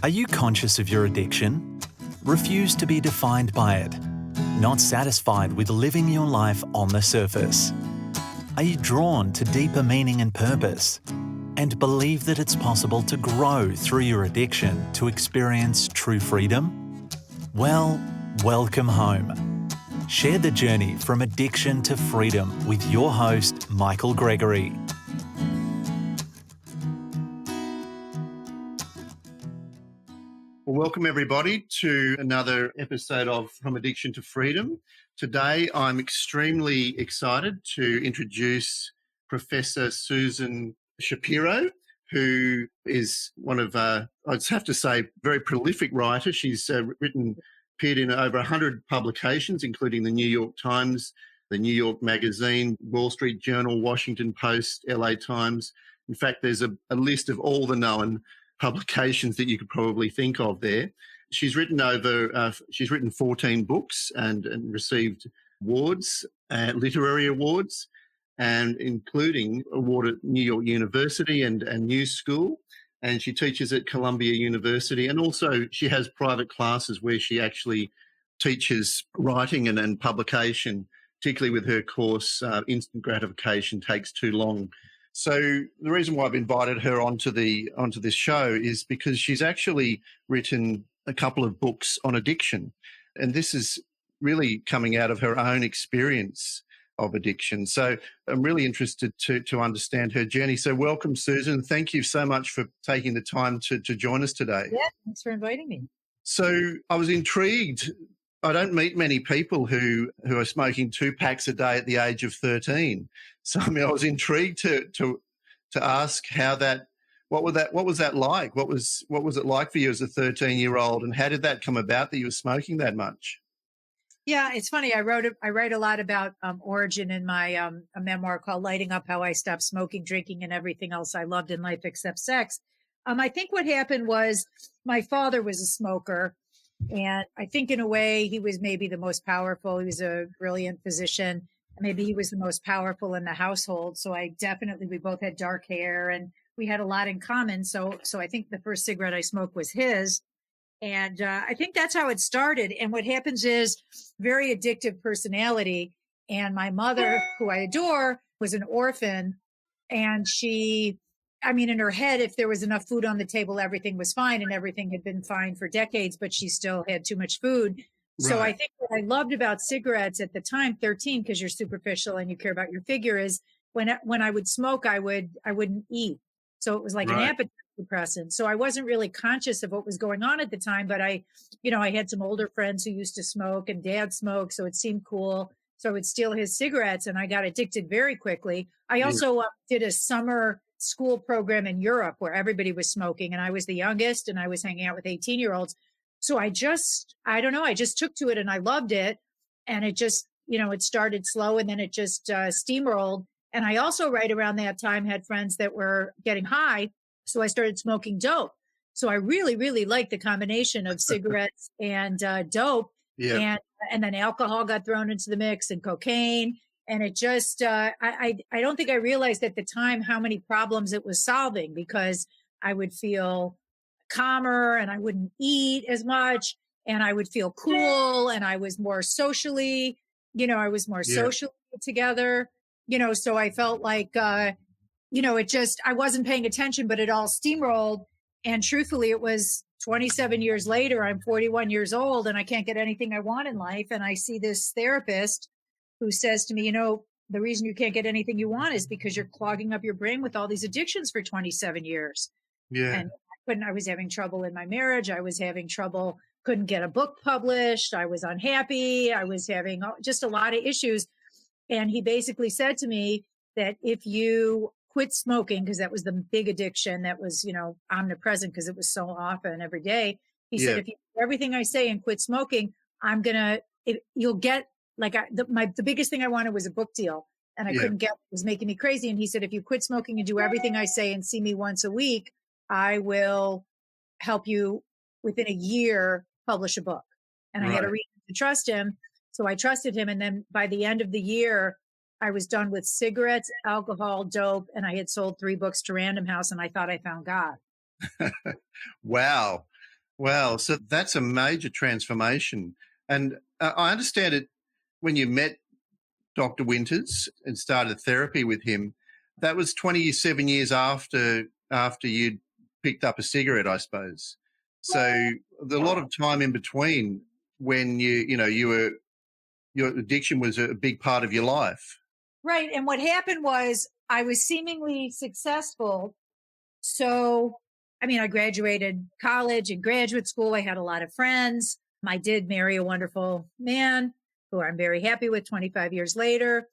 Are you conscious of your addiction? Refuse to be defined by it? Not satisfied with living your life on the surface? Are you drawn to deeper meaning and purpose? And believe that it's possible to grow through your addiction to experience true freedom? Well, welcome home. Share the journey from addiction to freedom with your host, Michael Gregory. Well, welcome everybody to another episode of From Addiction to Freedom. Today, I'm extremely excited to introduce Professor Susan Shapiro, who is one of, I'd have to say, very prolific writer. She's appeared in over 100 publications, including the New York Times, the New York Magazine, Wall Street Journal, Washington Post, LA Times. In fact, there's a list of all the known publications that you could probably think of there. She's written 14 books and received awards, literary awards, and including award at New York University and New School. And she teaches at Columbia University. And also she has private classes where she actually teaches writing and publication, particularly with her course, Instant Gratification Takes Too Long. So the reason why I've invited her onto this show is because she's actually written a couple of books on addiction. And this is really coming out of her own experience of addiction. So I'm really interested to understand her journey. So welcome, Susan. Thank you so much for taking the time to join us today. Yeah, thanks for inviting me. So I was intrigued. I don't meet many people who are smoking 2 packs a day at the age of 13. So I was intrigued to ask what was that like? What was it like for you as a 13-year-old, and how did that come about that you were smoking that much? Yeah, it's funny. I write a lot about origin in my a memoir called "Lighting Up: How I Stopped Smoking, Drinking, and Everything Else I Loved in Life Except Sex." I think what happened was my father was a smoker. And I think in a way he was maybe the most powerful. He was a brilliant physician. Maybe he was the most powerful in the household. So we both had dark hair and we had a lot in common. So I think the first cigarette I smoked was his. And I think that's how it started. And what happens is very addictive personality. And my mother, who I adore, was an orphan. And in her head, if there was enough food on the table, everything was fine, and everything had been fine for decades, but she still had too much food. Right. So I think what I loved about cigarettes at the time, 13, because you're superficial and you care about your figure, is when I would smoke, I wouldn't eat. So it was like an appetite suppressant. So I wasn't really conscious of what was going on at the time, but I had some older friends who used to smoke, and Dad smoked, so it seemed cool. So I would steal his cigarettes, and I got addicted very quickly. I also did a summer school program in Europe where everybody was smoking, and I was the youngest, and I was hanging out with 18-year-olds. So I just took to it, and I loved it. And it just, it started slow, and then it just steamrolled. And I also right around that time had friends that were getting high. So I started smoking dope. So I really, really liked the combination of cigarettes and dope. Yeah. And then alcohol got thrown into the mix, and cocaine. And it just, I don't think I realized at the time how many problems it was solving, because I would feel calmer and I wouldn't eat as much, and I would feel cool, and I was more socially, socially together, so I felt like, I wasn't paying attention, but it all steamrolled. And truthfully, it was 27 years later, I'm 41 years old, and I can't get anything I want in life. And I see this therapist who says to me, the reason you can't get anything you want is because you're clogging up your brain with all these addictions for 27 years. Yeah. And I was having trouble in my marriage. I was having trouble, couldn't get a book published. I was unhappy. I was having just a lot of issues. And he basically said to me that if you quit smoking, because that was the big addiction that was, omnipresent because it was so often every day. He said, if you do everything I say and quit smoking, you'll get, the biggest thing I wanted was a book deal, and I couldn't get, it was making me crazy. And he said, if you quit smoking and do everything I say and see me once a week, I will help you within a year publish a book. And I had a reason to trust him. So I trusted him. And then by the end of the year, I was done with cigarettes, alcohol, dope, and I had sold 3 books to Random House, and I thought I found God. Wow. Wow. So that's a major transformation. And I understand it when you met Dr. Winters and started therapy with him. That was 27 years after you'd picked up a cigarette, I suppose. So there's a lot of time in between when your addiction was a big part of your life. Right. And what happened was I was seemingly successful. So, I mean, I graduated college and graduate school. I had a lot of friends. I did marry a wonderful man who I'm very happy with 25 years later.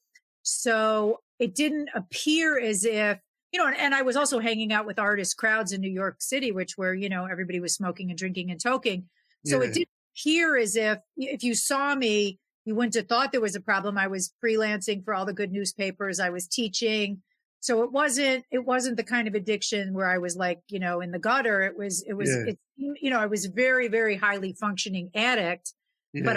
So it didn't appear as if, and I was also hanging out with artist crowds in New York City, which were, everybody was smoking and drinking and toking. So Yeah. it didn't appear as if you saw me, you wouldn't have thought there was a problem. I was freelancing for all the good newspapers. I was teaching. So it wasn't the kind of addiction where I was like, in the gutter. I was very, very highly functioning addict, but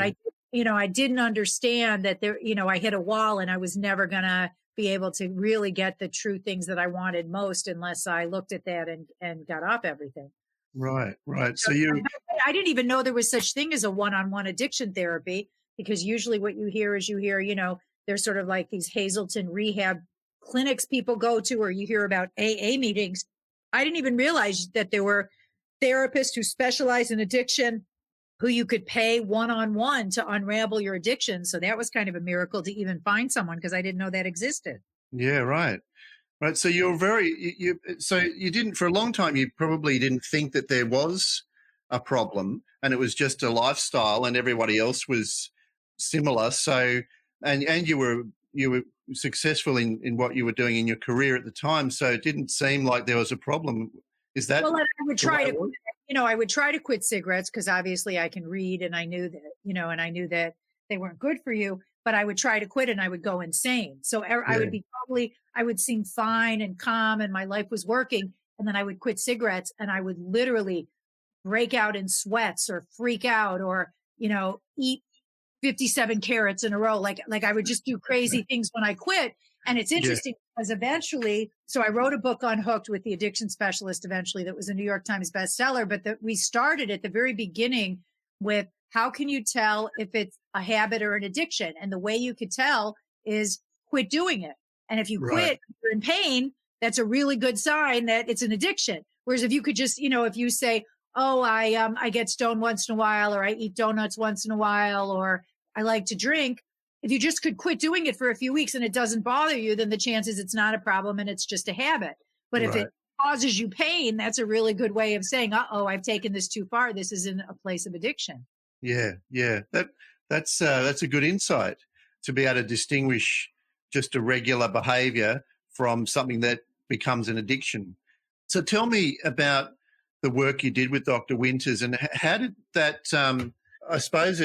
Yeah. I didn't understand that I hit a wall and I was never going to be able to really get the true things that I wanted most unless I looked at that and got off everything. Right. Right. So So you, I didn't even know there was such thing as a one-on-one addiction therapy, because usually what you hear is there's sort of like these Hazelton rehab clinics people go to, or you hear about AA meetings. I didn't even realize that there were therapists who specialize in addiction who you could pay one-on-one to unravel your addiction. So that was kind of a miracle to even find someone, because I didn't know that existed. yeah, right. Right. So you're so you didn't, for a long time, you probably didn't think that there was a problem and it was just a lifestyle and everybody else was similar. So, and you were successful in what you were doing in your career at the time. So it didn't seem like there was a problem. Is that Well, I would the way try it to, was? I would try to quit cigarettes because obviously I can read, and I knew that, they weren't good for you, but I would try to quit and I would go insane. So I Yeah. would I would seem fine and calm and my life was working. And then I would quit cigarettes and I would literally break out in sweats or freak out or, eat 57 carrots in a row. Like I would just do crazy things when I quit. And it's Yeah. interesting because eventually, so I wrote a book on Hooked with the addiction specialist eventually that was a New York Times bestseller, but we started at the very beginning with how can you tell if it's a habit or an addiction? And the way you could tell is quit doing it. And if you Right. quit, you're in pain, that's a really good sign that it's an addiction. Whereas if you could just, if you say, oh, I get stoned once in a while, or I eat donuts once in a while, or I like to drink. If you just could quit doing it for a few weeks and it doesn't bother you, then the chances it's not a problem and it's just a habit. But if Right. it causes you pain, that's a really good way of saying, uh-oh, I've taken this too far. This is in a place of addiction. Yeah. Yeah. That's a good insight to be able to distinguish just a regular behavior from something that becomes an addiction. So tell me about the work you did with Dr. Winters and how did that, I suppose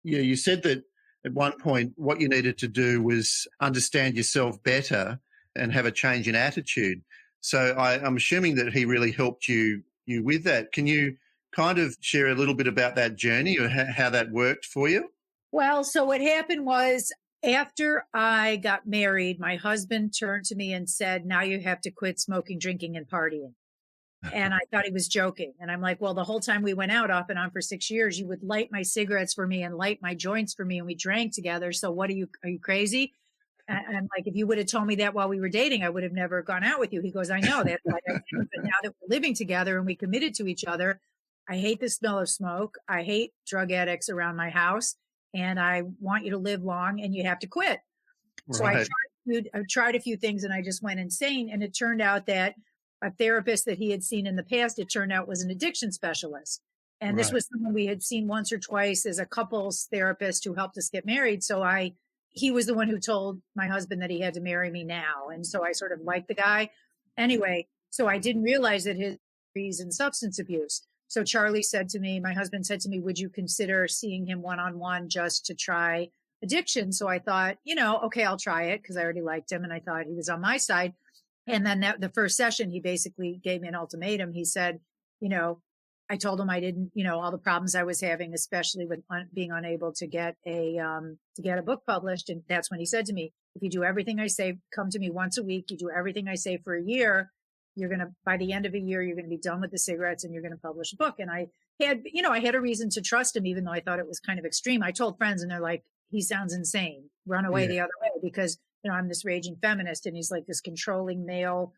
you said that at one point what you needed to do was understand yourself better and have a change in attitude. So I'm assuming that he really helped you with that. Can you kind of share a little bit about that journey or how that worked for you? Well, so what happened was after I got married, my husband turned to me and said, now you have to quit smoking, drinking, and partying. And I thought he was joking. And I'm like, well, the whole time we went out off and on for 6 years, you would light my cigarettes for me and light my joints for me. And we drank together. So are you crazy? And I'm like, if you would have told me that while we were dating, I would have never gone out with you. He goes, I know that's why I did. But now that we're living together and we committed to each other, I hate the smell of smoke. I hate drug addicts around my house. And I want you to live long and you have to quit. So Right. I tried a few things and I just went insane. And it turned out that a therapist that he had seen in the past, it turned out was an addiction specialist. And this Right. was someone we had seen once or twice as a couples therapist who helped us get married. So he was the one who told my husband that he had to marry me now. And so I sort of liked the guy. Anyway, so I didn't realize that his he's in substance abuse. So Charlie said to me, my husband said to me, would you consider seeing him one-on-one just to try addiction? So I thought, okay, I'll try it because I already liked him and I thought he was on my side. And then the first session, he basically gave me an ultimatum. He said, I told him I didn't, all the problems I was having, especially with being unable to get a book published. And that's when he said to me, if you do everything I say, come to me once a week, you do everything I say for a year, by the end of a year, you're going to be done with the cigarettes and you're going to publish a book. And I had a reason to trust him, even though I thought it was kind of extreme. I told friends and they're like, he sounds insane. Run away Yeah. the other way, because, I'm this raging feminist and he's like this controlling male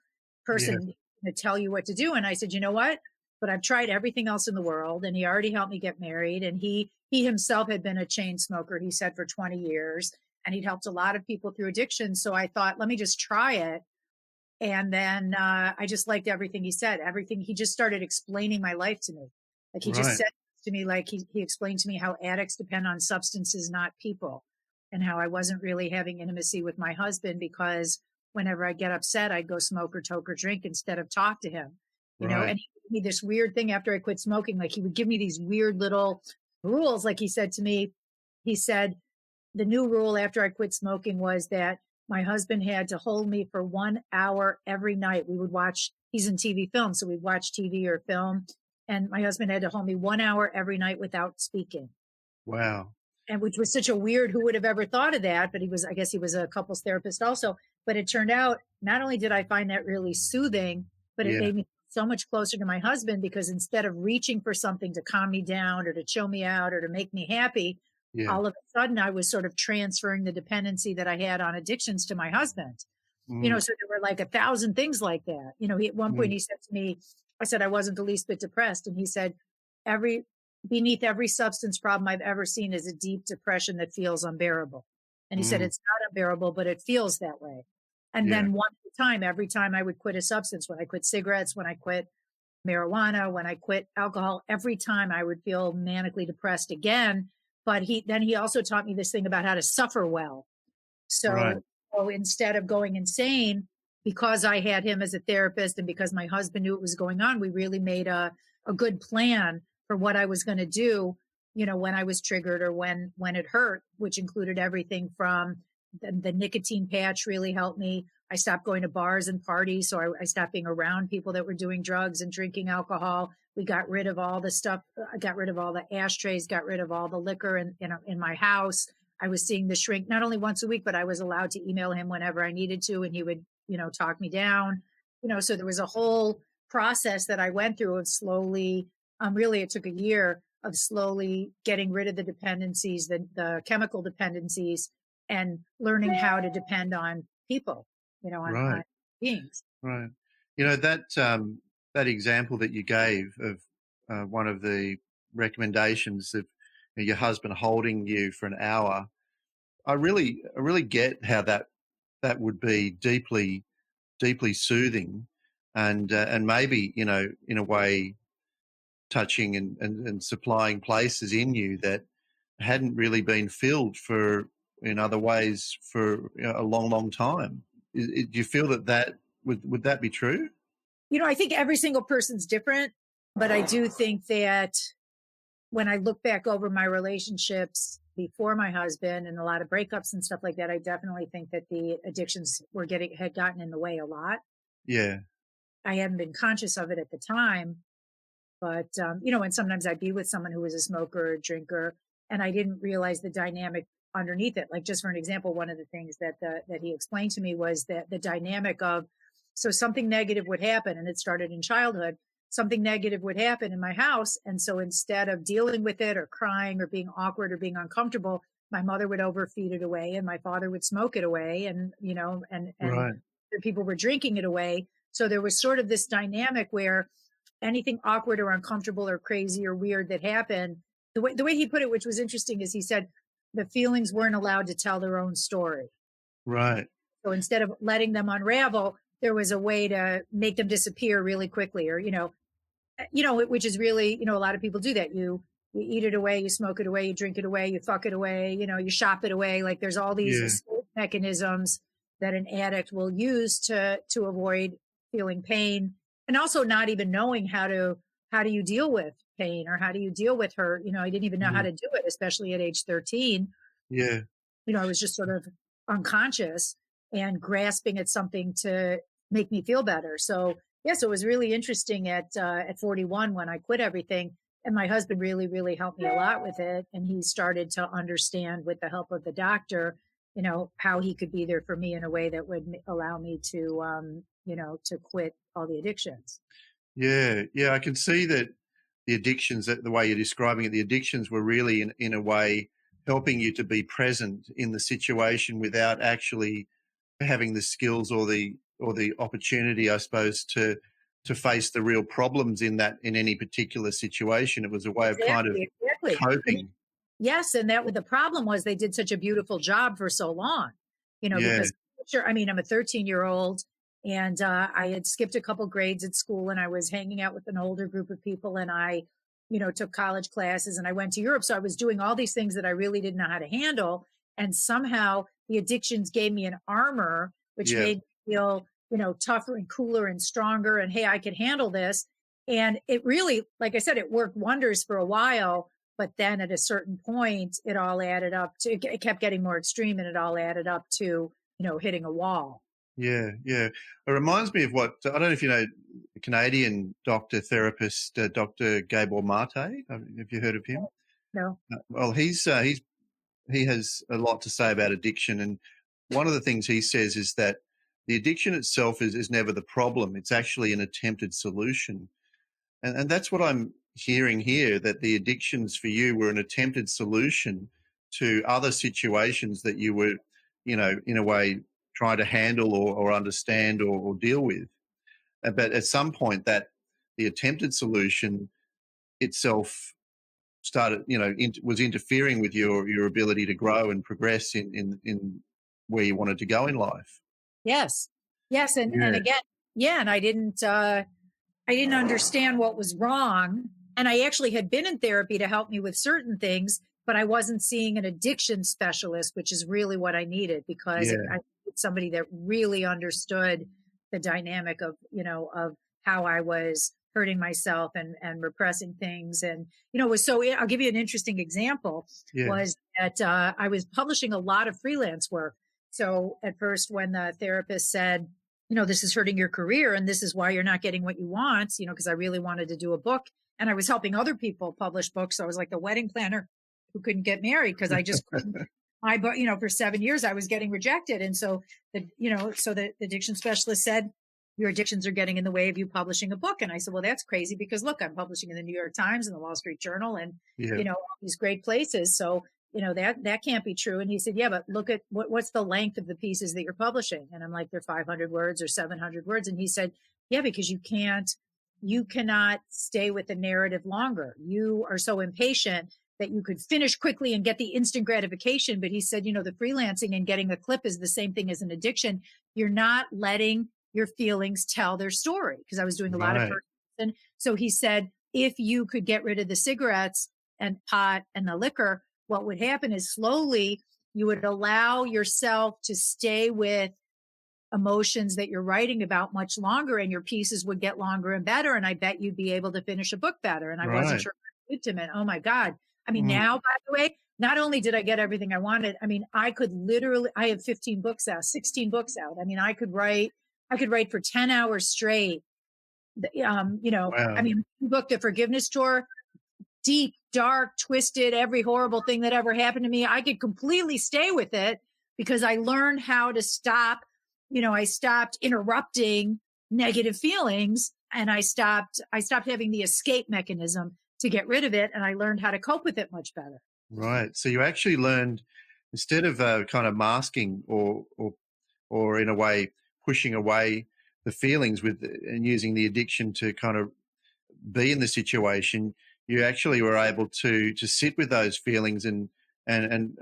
person to tell you what to do. And I said, you know what? But I've tried everything else in the world, and he already helped me get married. And he himself had been a chain smoker, he said, for 20 years, and he'd helped a lot of people through addiction. So I thought, let me just try it. And then I just liked everything he said. Everything. He just started explaining my life to me. Like he just Right. said to me, like he explained to me how addicts depend on substances, not people, and how I wasn't really having intimacy with my husband because whenever I get upset, I'd go smoke or toke or drink instead of talk to him. Right. And he gave me this weird thing after I quit smoking. Like he would give me these weird little rules. Like he said to me, he said, the new rule after I quit smoking was that my husband had to hold me for 1 hour every night. We would watch, he's in TV film, so we'd watch TV or film. And my husband had to hold me 1 hour every night without speaking. Wow. And which was such a weird, who would have ever thought of that? But I guess he was a couples therapist also. But it turned out, not only did I find that really soothing, but it made me so much closer to my husband, because instead of reaching for something to calm me down or to chill me out or to make me happy, all of a sudden I was sort of transferring the dependency that I had on addictions to my husband. So there were like 1,000 things like that. At one point he said to me, I said I wasn't the least bit depressed. And he said, beneath every substance problem I've ever seen is a deep depression that feels unbearable. And he said, it's not unbearable, but it feels that way. And then one at a time, every time I would quit a substance, when I quit cigarettes, when I quit marijuana, when I quit alcohol, every time I would feel manically depressed again. But he also taught me this thing about how to suffer well. So instead of going insane, because I had him as a therapist and because my husband knew what was going on, we really made a good plan for what I was going to do, when I was triggered or when it hurt, which included everything from the nicotine patch really helped me. I stopped going to bars and parties. So I stopped being around people that were doing drugs and drinking alcohol. We got rid of all the stuff. I got rid of all the ashtrays, got rid of all the liquor in my house. I was seeing the shrink not only once a week, but I was allowed to email him whenever I needed to, and he would, talk me down, so there was a whole process that I went through of slowly, really, it took a year of slowly getting rid of the dependencies, the chemical dependencies, and learning how to depend on people, on beings. Right. That example that you gave of one of the recommendations of your husband holding you for an hour, I really get how that would be deeply soothing, and maybe in a way touching and supplying places in you that hadn't really been filled in other ways for a long time. Do you feel that would that be true? I think every single person's different, but I do think that when I look back over my relationships before my husband and a lot of breakups and stuff like that, I definitely think that the addictions had gotten in the way a lot. Yeah. I hadn't been conscious of it at the time, but, and sometimes I'd be with someone who was a smoker or a drinker, and I didn't realize the dynamic underneath it. Like, just for an example, one of the things that he explained to me was that the dynamic of, so something negative would happen, and it started in childhood. Something negative would happen in my house. And so instead of dealing with it or crying or being awkward or being uncomfortable, my mother would overfeed it away and my father would smoke it away. And, and people were drinking it away. So there was sort of this dynamic where anything awkward or uncomfortable or crazy or weird that happened, the way he put it, which was interesting, is he said the feelings weren't allowed to tell their own story. Right. So instead of letting them unravel, there was a way to make them disappear really quickly, or, which is really, a lot of people do that. You eat it away, you smoke it away, you drink it away, you fuck it away, you shop it away. Like, there's all these escape mechanisms that an addict will use to avoid feeling pain, and also not even knowing how do you deal with pain, or how do you deal with hurt. I didn't even know how to do it, especially at age 13. Yeah. I was just sort of unconscious and grasping at something to make me feel better. So it was really interesting at 41 when I quit everything, and my husband really, really helped me a lot with it. And he started to understand, with the help of the doctor, how he could be there for me in a way that would allow me to, to quit all the addictions. Yeah, yeah, I can see that the addictions, that the way you're describing it, the addictions were really in a way helping you to be present in the situation without actually having the skills or the opportunity, I suppose, to face the real problems in any particular situation. It was a way of kind of Exactly. coping. Yes, and the problem was they did such a beautiful job for so long, Yeah, because sure, I mean, I'm a 13-year-old and I had skipped a couple grades at school and I was hanging out with an older group of people and I, took college classes and I went to Europe. So I was doing all these things that I really didn't know how to handle. And somehow the addictions gave me an armor, which yeah, made me feel, tougher and cooler and stronger. And hey, I could handle this. And it really, like I said, it worked wonders for a while. But then at a certain point, it all added up to, it kept getting more extreme and it all added up to, hitting a wall. yeah, yeah. It reminds me of what, I don't know if you know, the Canadian doctor therapist, Dr. Gabor Mate. Have you heard of him? No. Well, he has a lot to say about addiction, and one of the things he says is that the addiction itself is never the problem. It's actually an attempted solution, and that's what I'm hearing here. That the addictions for you were an attempted solution to other situations that you were, in a way trying to handle or understand or deal with. But at some point, that the attempted solution itself started, was interfering with your ability to grow and progress in where you wanted to go in life. Yes. Yes. And Yeah, again, yeah. And I didn't understand what was wrong. And I actually had been in therapy to help me with certain things, but I wasn't seeing an addiction specialist, which is really what I needed because yeah, I needed somebody that really understood the dynamic of, of how I was hurting myself and repressing things. And, it was so, I'll give you an interesting example yeah, was that I was publishing a lot of freelance work. So at first, when the therapist said, this is hurting your career and this is why you're not getting what you want, because I really wanted to do a book and I was helping other people publish books. So I was like the wedding planner who couldn't get married because I just couldn't. But, for 7 years I was getting rejected. And so the addiction specialist said, your addictions are getting in the way of you publishing a book. And I said, well, that's crazy because look, I'm publishing in the New York Times and the Wall Street Journal and, yeah. all these great places. So, that can't be true. And he said, yeah, but look at what's the length of the pieces that you're publishing? And I'm like, they're 500 words or 700 words. And he said, yeah, because you cannot stay with the narrative longer. You are so impatient that you could finish quickly and get the instant gratification. But he said, the freelancing and getting a clip is the same thing as an addiction. You're not letting your feelings tell their story. Because I was doing a lot of Right, first person. So he said, if you could get rid of the cigarettes and pot and the liquor, what would happen is slowly you would allow yourself to stay with emotions that you're writing about much longer and your pieces would get longer and better. And I bet you'd be able to finish a book better. And I wasn't right. sure how to do it. Oh my God. I mean, Mm, now, by the way, not only did I get everything I wanted, I mean, I could literally, I have 15 books out, 16 books out. I mean, I could write for 10 hours straight. I wow. mean, book, The Forgiveness Tour, deep, dark, twisted, every horrible thing that ever happened to me. I could completely stay with it because I learned how to stop. I stopped interrupting negative feelings and I stopped having the escape mechanism to get rid of it. And I learned how to cope with it much better. Right. So you actually learned, instead of kind of masking or in a way pushing away the feelings with and using the addiction to kind of be in the situation, you actually were able to sit with those feelings and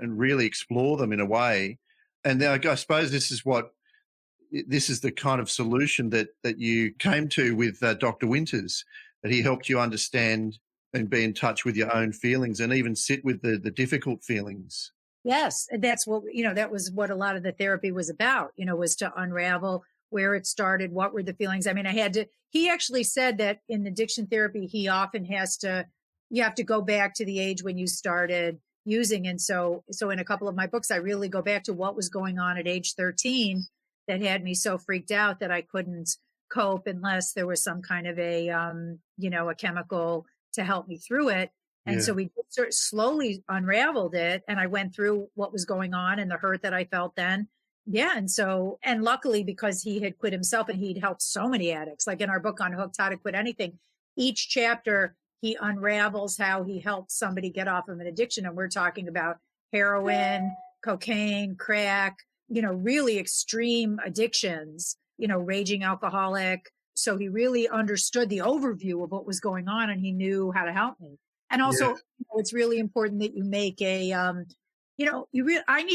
really explore them in a way. And then I suppose this is the kind of solution that you came to with Dr. Winters, that he helped you understand and be in touch with your own feelings and even sit with the difficult feelings. Yes. And that's what, that was what a lot of the therapy was about, was to unravel where it started. What were the feelings? I mean, he actually said that in addiction therapy, he often you have to go back to the age when you started using. And so in a couple of my books, I really go back to what was going on at age 13 that had me so freaked out that I couldn't cope unless there was some kind of a chemical to help me through it. And Yeah. so we sort of slowly unraveled it. And I went through what was going on and the hurt that I felt then, Yeah. And luckily, because he had quit himself and he'd helped so many addicts, like in our book on Hooked, How to Quit Anything, each chapter, he unravels how he helped somebody get off of an addiction. And we're talking about heroin, cocaine, crack, really extreme addictions, raging alcoholic. So he really understood the overview of what was going on and he knew how to help me. And Yeah. also, it's really important that you make I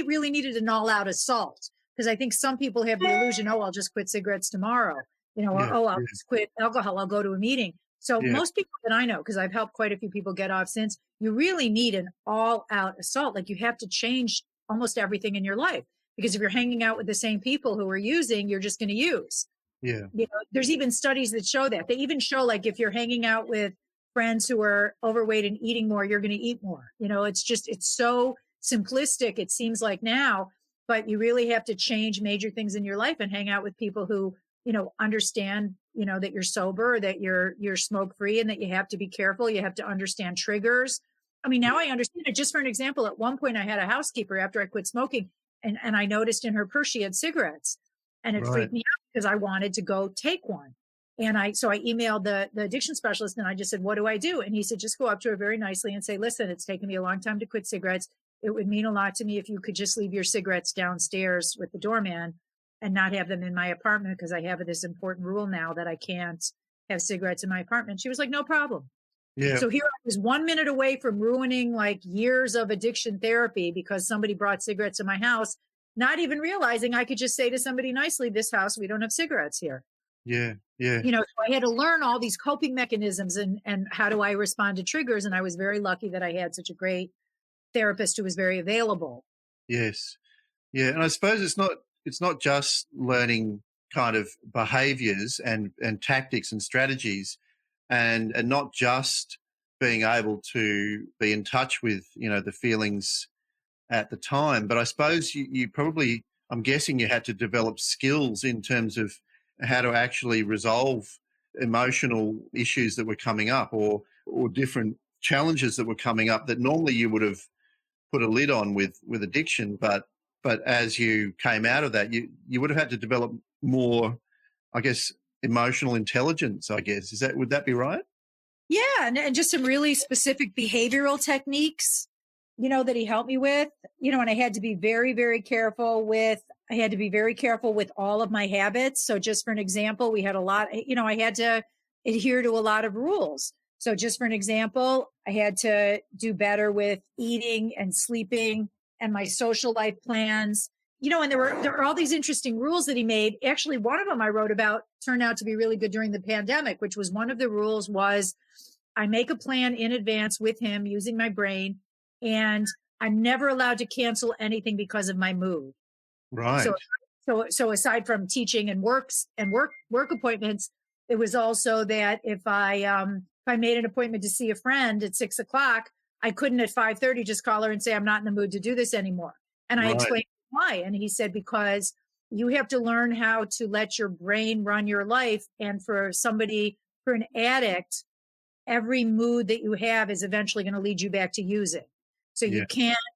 really needed an all out assault, because I think some people have the illusion, oh, I'll just quit cigarettes tomorrow, or, Yeah. oh, I'll Yeah. just quit alcohol. I'll go to a meeting. So Yeah. most people that I know, because I've helped quite a few people get off since, you really need an all out assault. Like you have to change almost everything in your life, because if you're hanging out with the same people who are using, you're just going to use. Yeah. There's even studies that show that. They even show, like, if you're hanging out with friends who are overweight and eating more, you're going to eat more. It's so simplistic, it seems like now, but you really have to change major things in your life and hang out with people who, understand, that you're sober, that you're smoke free, and that you have to be careful. You have to understand triggers. I mean, now I understand it. Just for an example, at one point I had a housekeeper after I quit smoking, and I noticed in her purse she had cigarettes, and it Right. freaked me out because I wanted to go take one. So I emailed the addiction specialist and I just said, what do I do? And he said, just go up to her very nicely and say, listen, it's taken me a long time to quit cigarettes. It would mean a lot to me if you could just leave your cigarettes downstairs with the doorman and not have them in my apartment, because I have this important rule now that I can't have cigarettes in my apartment. She was like, no problem. Yeah. So here I was 1 minute away from ruining like years of addiction therapy because somebody brought cigarettes in my house, not even realizing I could just say to somebody nicely, this house, we don't have cigarettes here. Yeah. Yeah. So I had to learn all these coping mechanisms and how do I respond to triggers. And I was very lucky that I had such a great therapist who was very available. Yes. Yeah. And I suppose it's not just learning kind of behaviors and tactics and strategies, and not just being able to be in touch with, the feelings at the time. But I suppose you probably, I'm guessing you had to develop skills in terms of how to actually resolve emotional issues that were coming up, or different challenges that were coming up that normally you would have put a lid on with addiction. But as you came out of that, you would have had to develop more, I guess, emotional intelligence, I guess. Would that be right? Yeah. And just some really specific behavioral techniques, that he helped me with, and I had to be very, very careful with all of my habits. So just for an example, we had a lot, I had to adhere to a lot of rules. So just for an example, I had to do better with eating and sleeping and my social life plans, and there were all these interesting rules that he made. Actually, one of them I wrote about turned out to be really good during the pandemic, which was, one of the rules was I make a plan in advance with him using my brain, and I'm never allowed to cancel anything because of my mood. Right. So aside from teaching and work appointments, it was also that if I made an appointment to see a friend at 6:00, I couldn't at 5:30 just call her and say, I'm not in the mood to do this anymore. And I Right. explained why. And he said, because you have to learn how to let your brain run your life. And for an addict, every mood that you have is eventually going to lead you back to using. So Yeah.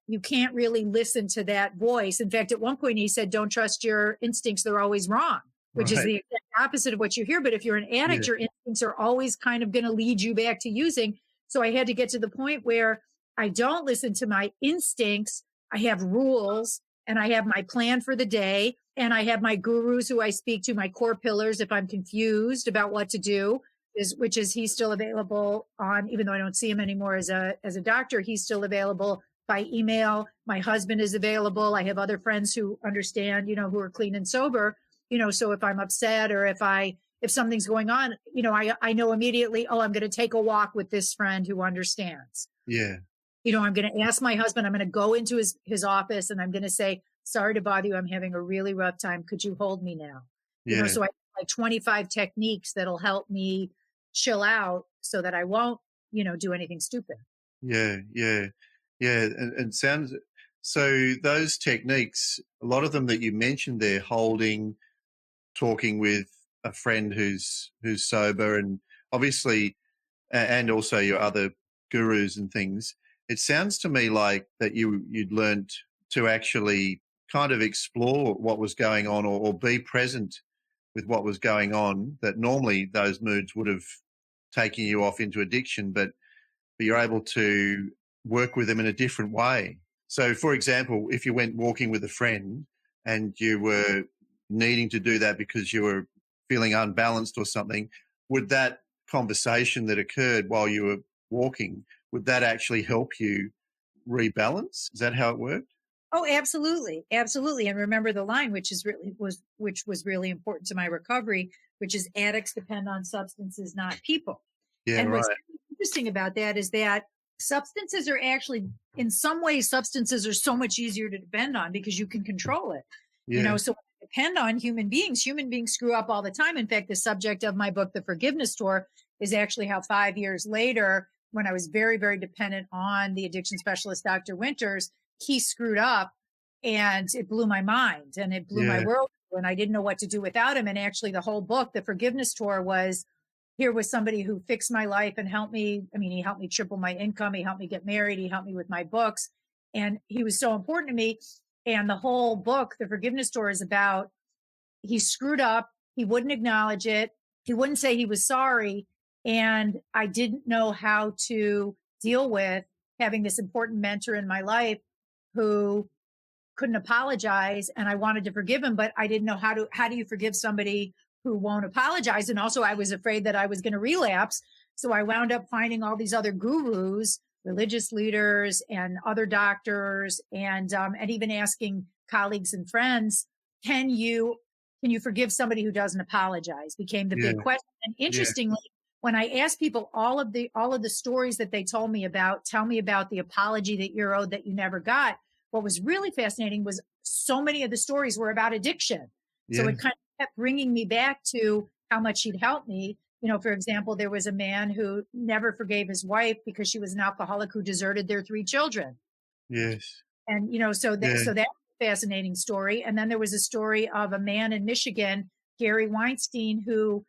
you can't really listen to that voice. In fact, at one point he said, don't trust your instincts. They're always wrong, which is Right. the exact opposite of what you hear. But if you're an addict, Yeah. your instincts are always kind of going to lead you back to using. So I had to get to the point where I don't listen to my instincts. I have rules and I have my plan for the day, and I have my gurus who I speak to, my core pillars if I'm confused about what to do. Which is he's still available on, even though I don't see him anymore as a doctor, he's still available by email. My husband is available. I have other friends who understand, who are clean and sober, so if I'm upset or if something's going on, I know immediately, oh, I'm going to take a walk with this friend who understands. Yeah. I'm going to ask my husband, I'm going to go into his office and I'm going to say, sorry to bother you. I'm having a really rough time. Could you hold me now? Yeah. So I have like 25 techniques that'll help me chill out so that I won't, do anything stupid. Yeah. Yeah. Yeah. And sounds so. Those techniques, a lot of them that you mentioned there, holding, talking with a friend who's sober, and obviously, and also your other gurus and things. It sounds to me like that you'd learned to actually kind of explore what was going on, or be present with what was going on, that normally those moods would have taken you off into addiction, but you're able to work with them in a different way. So, for example, if you went walking with a friend and you were needing to do that because you were feeling unbalanced or something, would that conversation that occurred while you were walking, would that actually help you rebalance? Is that how it worked? Oh, absolutely. Absolutely. And remember the line, which was really important to my recovery, which is addicts depend on substances, not people. Yeah, And right. what's interesting about that is that substances are actually, in some ways, substances are so much easier to depend on because you can control it. Yeah, So when I depend on human beings screw up all the time. In fact, the subject of my book, The Forgiveness Tour, is actually how 5 years later, when I was very, very dependent on the addiction specialist, Dr. Winters, he screwed up, and it blew my mind and it blew my yeah, world. And I didn't know what to do without him. And actually the whole book, The Forgiveness Tour, was, here was somebody who fixed my life and helped me. I mean, he helped me triple my income. He helped me get married. He helped me with my books. And he was so important to me. And the whole book, The Forgiveness Tour, is about, he screwed up. He wouldn't acknowledge it. He wouldn't say he was sorry. And I didn't know how to deal with having this important mentor in my life who couldn't apologize, and I wanted to forgive him, but I didn't know how do you forgive somebody who won't apologize? And also I was afraid that I was going to relapse. So I wound up finding all these other gurus, religious leaders and other doctors, and even asking colleagues and friends, can you forgive somebody who doesn't apologize? Became the yeah, big question. And yeah, interestingly, when I asked people all of the stories that they told me about, tell me about the apology that you're owed that you never got, what was really fascinating was so many of the stories were about addiction. So yeah, it kind of kept bringing me back to how much he'd helped me. For example, there was a man who never forgave his wife because she was an alcoholic who deserted their 3 children. yes, And, so that yeah, was a fascinating story. And then there was a story of a man in Michigan, Gary Weinstein, who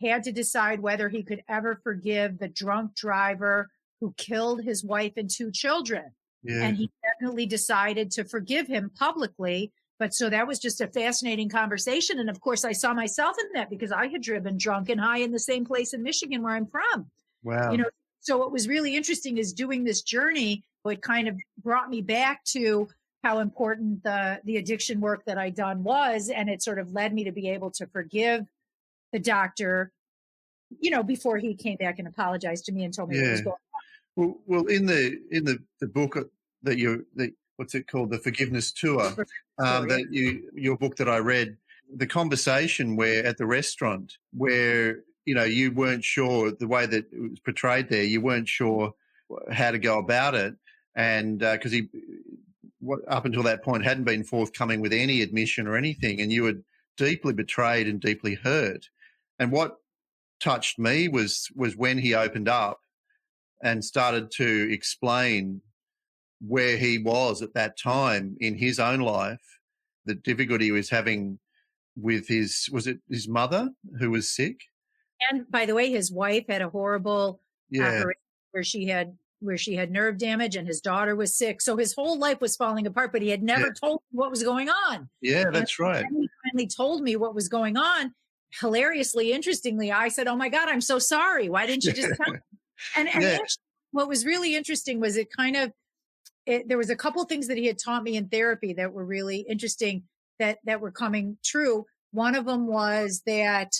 had to decide whether he could ever forgive the drunk driver who killed his wife and 2 children. yeah, And he definitely decided to forgive him publicly. But so that was just a fascinating conversation. And of course, I saw myself in that because I had driven drunk and high in the same place in Michigan where I'm from. wow, So what was really interesting is doing this journey, it kind of brought me back to how important the addiction work that I'd done was. And it sort of led me to be able to forgive the doctor, before he came back and apologized to me and told me what yeah. was going Well, in the book that what's it called, the Forgiveness Tour, on. your book that I read, the conversation where at the restaurant where you weren't sure, the way that it was portrayed there, you weren't sure how to go about it, and because he up until that point hadn't been forthcoming with any admission or anything, and you were deeply betrayed and deeply hurt. And what touched me was when he opened up and started to explain where he was at that time in his own life, the difficulty he was having with was it his mother who was sick? And by the way, his wife had a horrible Yeah, operation where she had nerve damage, and his daughter was sick. So his whole life was falling apart, but he had yeah, never told me what was going on. yeah, And that's right. when he finally told me what was going on, hilariously, interestingly, I said, "Oh my God, I'm so sorry. Why didn't you just tell me?" And Yeah, actually, what was really interesting was there was a couple of things that he had taught me in therapy that were really interesting that were coming true. One of them was that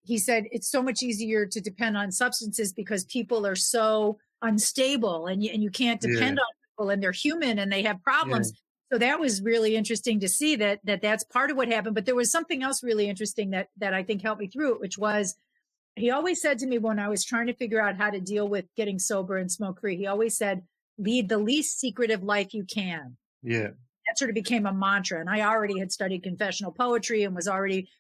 he said it's so much easier to depend on substances because people are so unstable, and you can't yeah, depend on people, and they're human and they have yeah, problems. So that was really interesting to see that's part of what happened. But there was something else really interesting that I think helped me through it, which was, he always said to me when I was trying to figure out how to deal with getting sober and smoke free, he always said, lead the least secretive life you can. yeah, That sort of became a mantra. And I already had studied confessional poetry and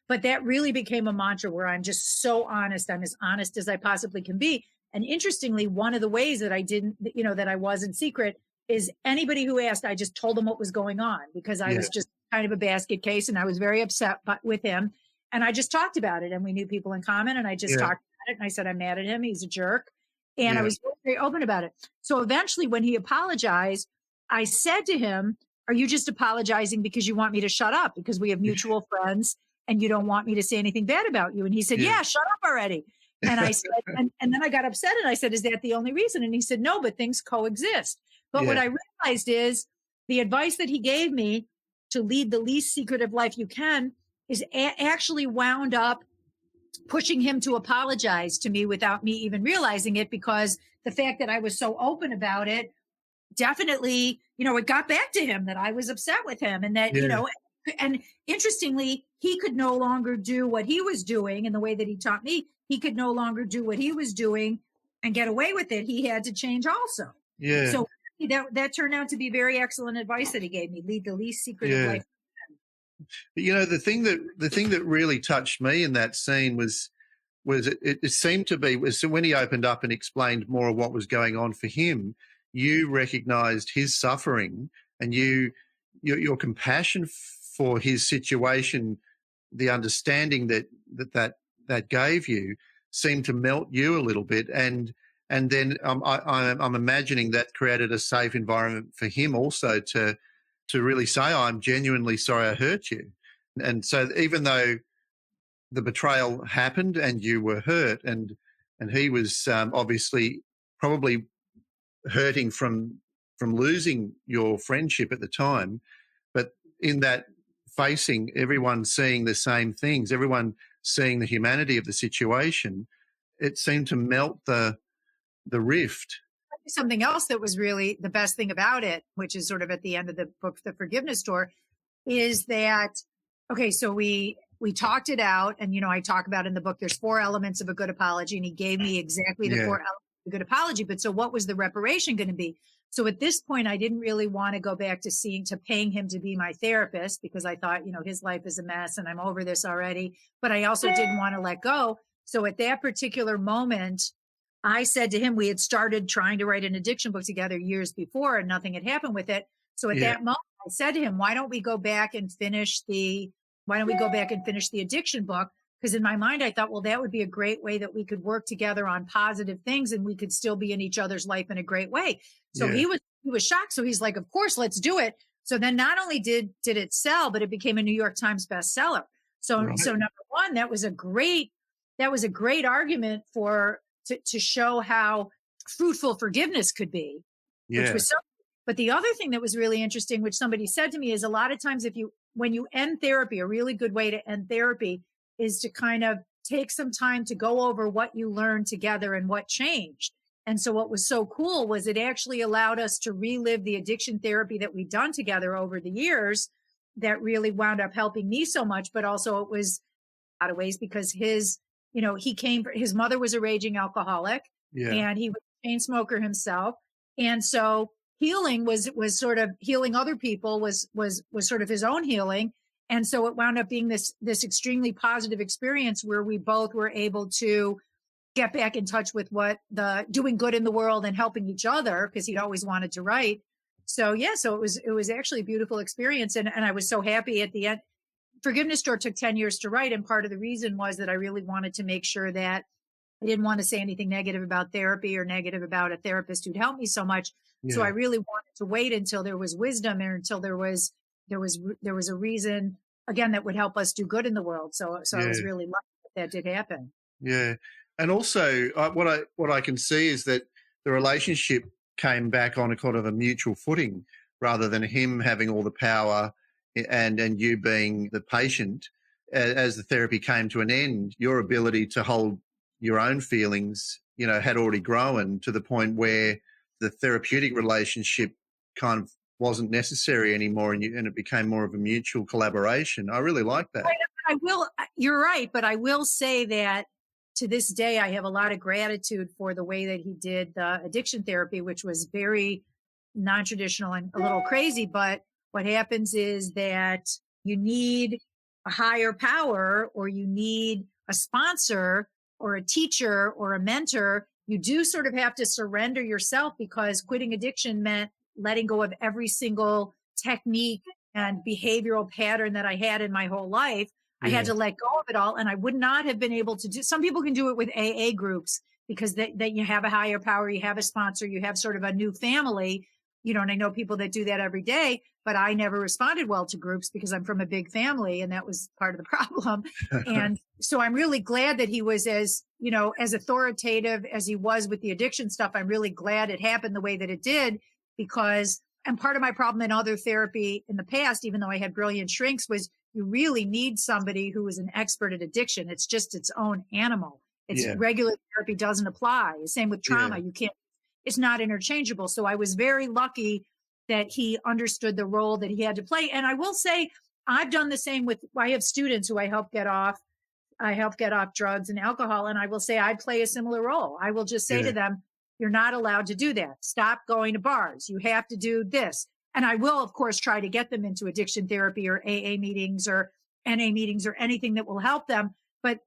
but that really became a mantra where I'm just so honest. I'm as honest as I possibly can be. And interestingly, one of the ways that that I wasn't secret is anybody who asked, I just told them what was going on because I yeah, was just kind of a basket case and I was very upset with him. And I just talked about it, and we knew people in common, and I just yeah, talked about it. And I said, I'm mad at him. He's a jerk. And I yeah, was very, very open about it. So eventually when he apologized, I said to him, are you just apologizing because you want me to shut up because we have mutual friends and you don't want me to say anything bad about you? And he said, yeah, shut up already. And I said, and then I got upset and I said, is that the only reason? And he said, no, but things coexist. But what I realized is the advice that he gave me to lead the least secretive life you can is actually wound up pushing him to apologize to me without me even realizing it, because the fact that I was so open about it definitely, it got back to him that I was upset with him and that, and interestingly, he could no longer do what he was doing in the way that he taught me. He could no longer do what he was doing and get away with it. He had to change also. Yeah. So that turned out to be very excellent advice that he gave me. Lead the least secretive life. The thing that really touched me in that scene was it seemed to be was when he opened up and explained more of what was going on for him. You recognized his suffering and your compassion for his situation, the understanding that gave you seemed to melt you a little bit. And then I'm imagining that created a safe environment for him also to really say, I'm genuinely sorry I hurt you. And so even though the betrayal happened and you were hurt and he was obviously probably hurting from losing your friendship at the time, but in that facing everyone seeing the same things, everyone seeing the humanity of the situation, it seemed to melt the rift. Something else that was really the best thing about it, which is sort of at the end of the book, The Forgiveness Door, is that, okay, so we talked it out, and, I talk about in the book, there's 4 elements of a good apology, and he gave me exactly the 4 elements of a good apology. But so what was the reparation going to be? So at this point, I didn't really want to go back to paying him to be my therapist, because I thought, his life is a mess and I'm over this already, but I also didn't want to let go. So at that particular moment, I said to him, we had started trying to write an addiction book together years before and nothing had happened with it. So at that moment, I said to him, why don't we go back and finish the addiction book? Because in my mind, I thought, well, that would be a great way that we could work together on positive things and we could still be in each other's life in a great way. So he was shocked. So he's like, of course, let's do it. So then not only did it sell, but it became a New York Times bestseller. So number one, that was a great argument to show how fruitful forgiveness could be, which was so. But the other thing that was really interesting, which somebody said to me, is a lot of times when you end therapy, a really good way to end therapy is to kind of take some time to go over what you learned together and what changed. And so what was so cool was it actually allowed us to relive the addiction therapy that we'd done together over the years that really wound up helping me so much. But also it was a lot of ways because his mother was a raging alcoholic and he was a chain smoker himself. And so healing was sort of healing other people was sort of his own healing. And so it wound up being this extremely positive experience where we both were able to get back in touch with what the doing good in the world and helping each other, because he'd always wanted to write. So it was actually a beautiful experience. And I was so happy at the end. Forgiveness Door took 10 years to write. And part of the reason was that I really wanted to make sure that I didn't want to say anything negative about therapy or negative about a therapist who'd helped me so much. Yeah. So I really wanted to wait until there was wisdom and until there was a reason, again, that would help us do good in the world. So I was really lucky that did happen. Yeah. And also what I can see is that the relationship came back on a kind of a mutual footing rather than him having all the power and you being the patient. As the therapy came to an end, your ability to hold your own feelings, had already grown to the point where the therapeutic relationship kind of wasn't necessary anymore and it became more of a mutual collaboration. I really like that. You're right, but I will say that to this day, I have a lot of gratitude for the way that he did the addiction therapy, which was very non-traditional and a little crazy. But what happens is that you need a higher power or you need a sponsor or a teacher or a mentor. You do sort of have to surrender yourself, because quitting addiction meant letting go of every single technique and behavioral pattern that I had in my whole life. Yeah. I had to let go of it all. And I would not have been able to do, some people can do it with AA groups because that you have a higher power, you have a sponsor, you have sort of a new family. and I know people that do that every day, but I never responded well to groups because I'm from a big family, and that was part of the problem. And so I'm really glad that he was as authoritative as he was with the addiction stuff. I'm really glad it happened the way that it did, because, and part of my problem in other therapy in the past, even though I had brilliant shrinks, was you really need somebody who is an expert at addiction. It's just its own animal. It's Yeah. regular therapy doesn't apply. Same with trauma. Yeah. You can't, it's not interchangeable. So I was very lucky that he understood the role that he had to play. And I will say, I've done the same with, I have students who I help get off drugs and alcohol. And I will say, I play a similar role. I will just say to them, you're not allowed to do that. Stop going to bars. You have to do this. And I will, of course, try to get them into addiction therapy or AA meetings or NA meetings or anything that will help them. But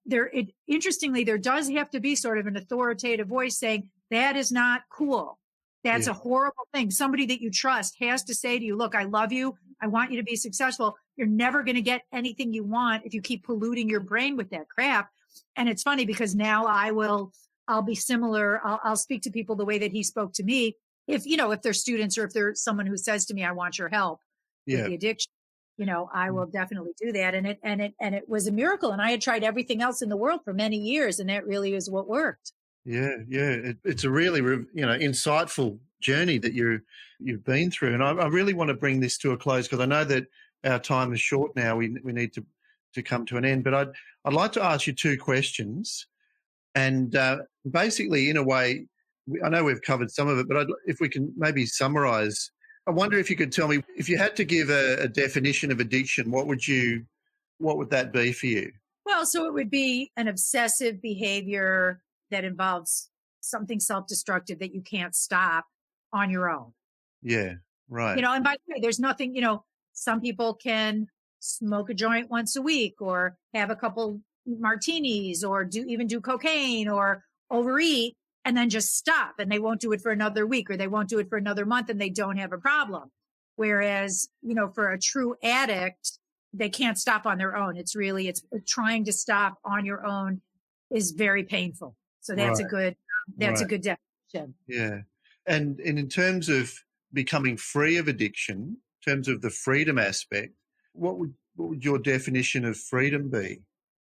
interestingly, there does have to be sort of an authoritative voice saying, that is not cool. That's a horrible thing. Somebody that you trust has to say to you, look, I love you. I want you to be successful. You're never going to get anything you want if you keep polluting your brain with that crap. And it's funny because now I'll be similar. I'll speak to people the way that he spoke to me. If they're students or if they're someone who says to me, I want your help with the addiction, I will definitely do that. And it was a miracle. And I had tried everything else in the world for many years, and that really is what worked. Yeah. It's a really, insightful journey that you've been through. And I really want to bring this to a close because I know that our time is short now. We need to come to an end. But I'd like to ask you two questions. And basically, in a way, I know we've covered some of it, but if we can maybe summarize, I wonder if you could tell me, if you had to give a definition of addiction, what would that be for you? Well, so it would be an obsessive behavior that involves something self-destructive that you can't stop on your own. Yeah, right. And by the way, there's nothing, some people can smoke a joint once a week or have a couple martinis or do cocaine or overeat and then just stop, and they won't do it for another week or they won't do it for another month and they don't have a problem. Whereas, for a true addict, they can't stop on their own. It's trying to stop on your own is very painful. So that's a good definition. Yeah. And in terms of becoming free of addiction, in terms of the freedom aspect, what would your definition of freedom be?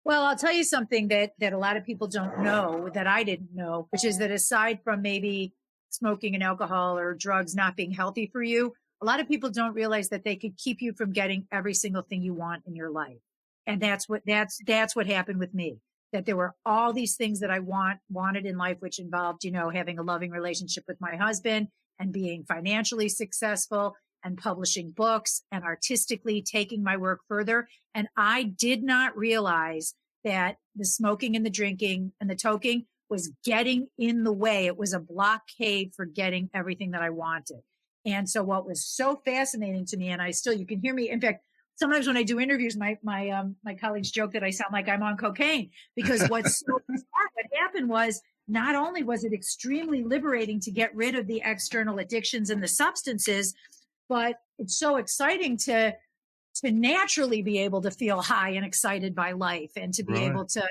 Well, I'll tell you something that a lot of people don't know, that I didn't know, which is that aside from maybe smoking and alcohol or drugs not being healthy for you, a lot of people don't realize that they could keep you from getting every single thing you want in your life. And that's what happened with me, that there were all these things that I wanted in life, which involved, having a loving relationship with my husband and being financially successful and publishing books and artistically taking my work further. And I did not realize that the smoking and the drinking and the toking was getting in the way. It was a blockade for getting everything that I wanted. And so what was so fascinating to me, and you can hear me. In fact, sometimes when I do interviews, my colleagues joke that I sound like I'm on cocaine, because what's so bizarre, what happened was, not only was it extremely liberating to get rid of the external addictions and the substances, but it's so exciting to naturally be able to feel high and excited by life and to be able to,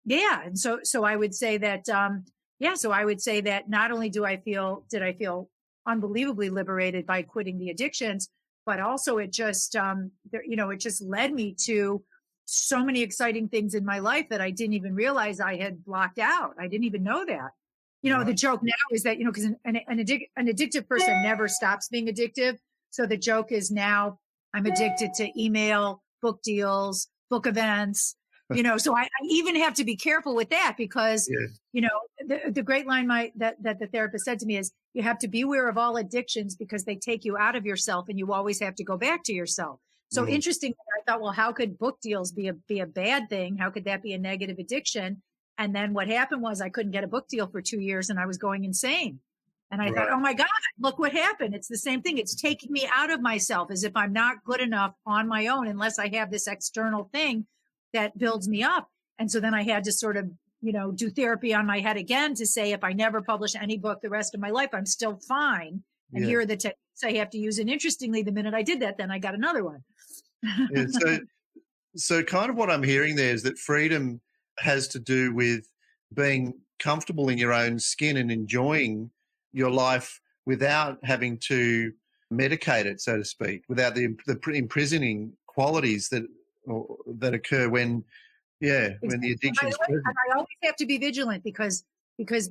And so I would say that, so I would say that not only did I feel unbelievably liberated by quitting the addictions, but also it just, it just led me to so many exciting things in my life that I didn't even realize I had blocked out. I didn't even know that. The joke now is that, because an addictive person never stops being addictive. So the joke is now I'm addicted to email, book deals, book events, so I even have to be careful with that because, the great line that the therapist said to me is, you have to beware of all addictions because they take you out of yourself and you always have to go back to yourself. So interesting. I thought, well, how could book deals be a bad thing? How could that be a negative addiction? And then what happened was I couldn't get a book deal for 2 years and I was going insane. And I thought, oh my God, look what happened. It's the same thing. It's taking me out of myself, as if I'm not good enough on my own unless I have this external thing that builds me up. And so then I had to sort of, do therapy on my head again to say, if I never publish any book the rest of my life, I'm still fine. And here are the techniques I have to use. And interestingly, the minute I did that, then I got another one. So kind of what I'm hearing there is that freedom has to do with being comfortable in your own skin and enjoying your life without having to medicate it, so to speak, without the imprisoning qualities that occur when the addiction is present. And I always have to be vigilant because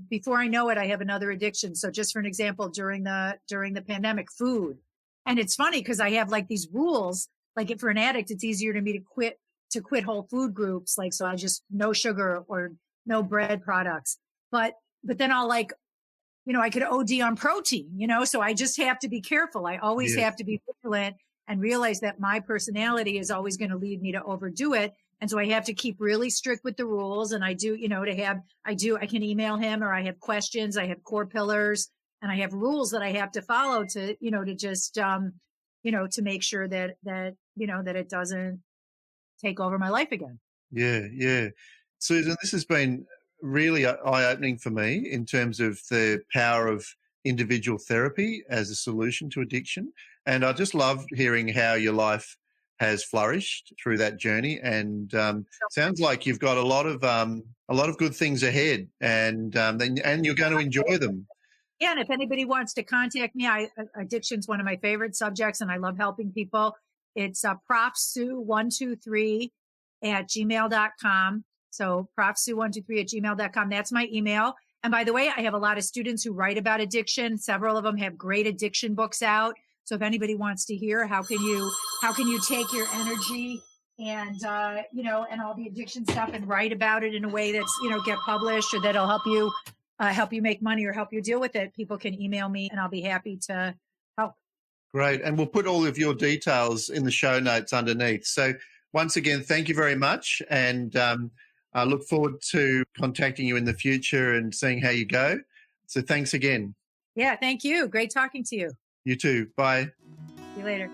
before I know it, I have another addiction. So just for an example, during the pandemic, food. And it's funny because I have like these rules, like if for an addict, it's easier to me to quit whole food groups. Like, so I just no sugar or no bread products, but then I'll like, I could OD on protein, so I just have to be careful. I always have to be vigilant and realize that my personality is always going to lead me to overdo it. And so I have to keep really strict with the rules. And I do, I can email him, or I have questions, I have core pillars, and I have rules that I have to follow to just, to make sure that it doesn't take over my life again. Yeah. Susan, this has been really eye-opening for me in terms of the power of individual therapy as a solution to addiction. And I just love hearing how your life has flourished through that journey. And sounds like you've got a lot of good things ahead, and you're going to enjoy them. Yeah, and if anybody wants to contact me, addiction's one of my favorite subjects, and I love helping people. It's profsue123 at gmail.com. So profsue123 at gmail.com. That's my email. And by the way, I have a lot of students who write about addiction. Several of them have great addiction books out. So if anybody wants to hear, how can you take your energy and, and all the addiction stuff and write about it in a way that's, get published, or that'll help you make money or help you deal with it, people can email me and I'll be happy to help. Great. And we'll put all of your details in the show notes underneath. So once again, thank you very much. And I look forward to contacting you in the future and seeing how you go. So thanks again. Yeah, thank you. Great talking to you. You too. Bye. See you later.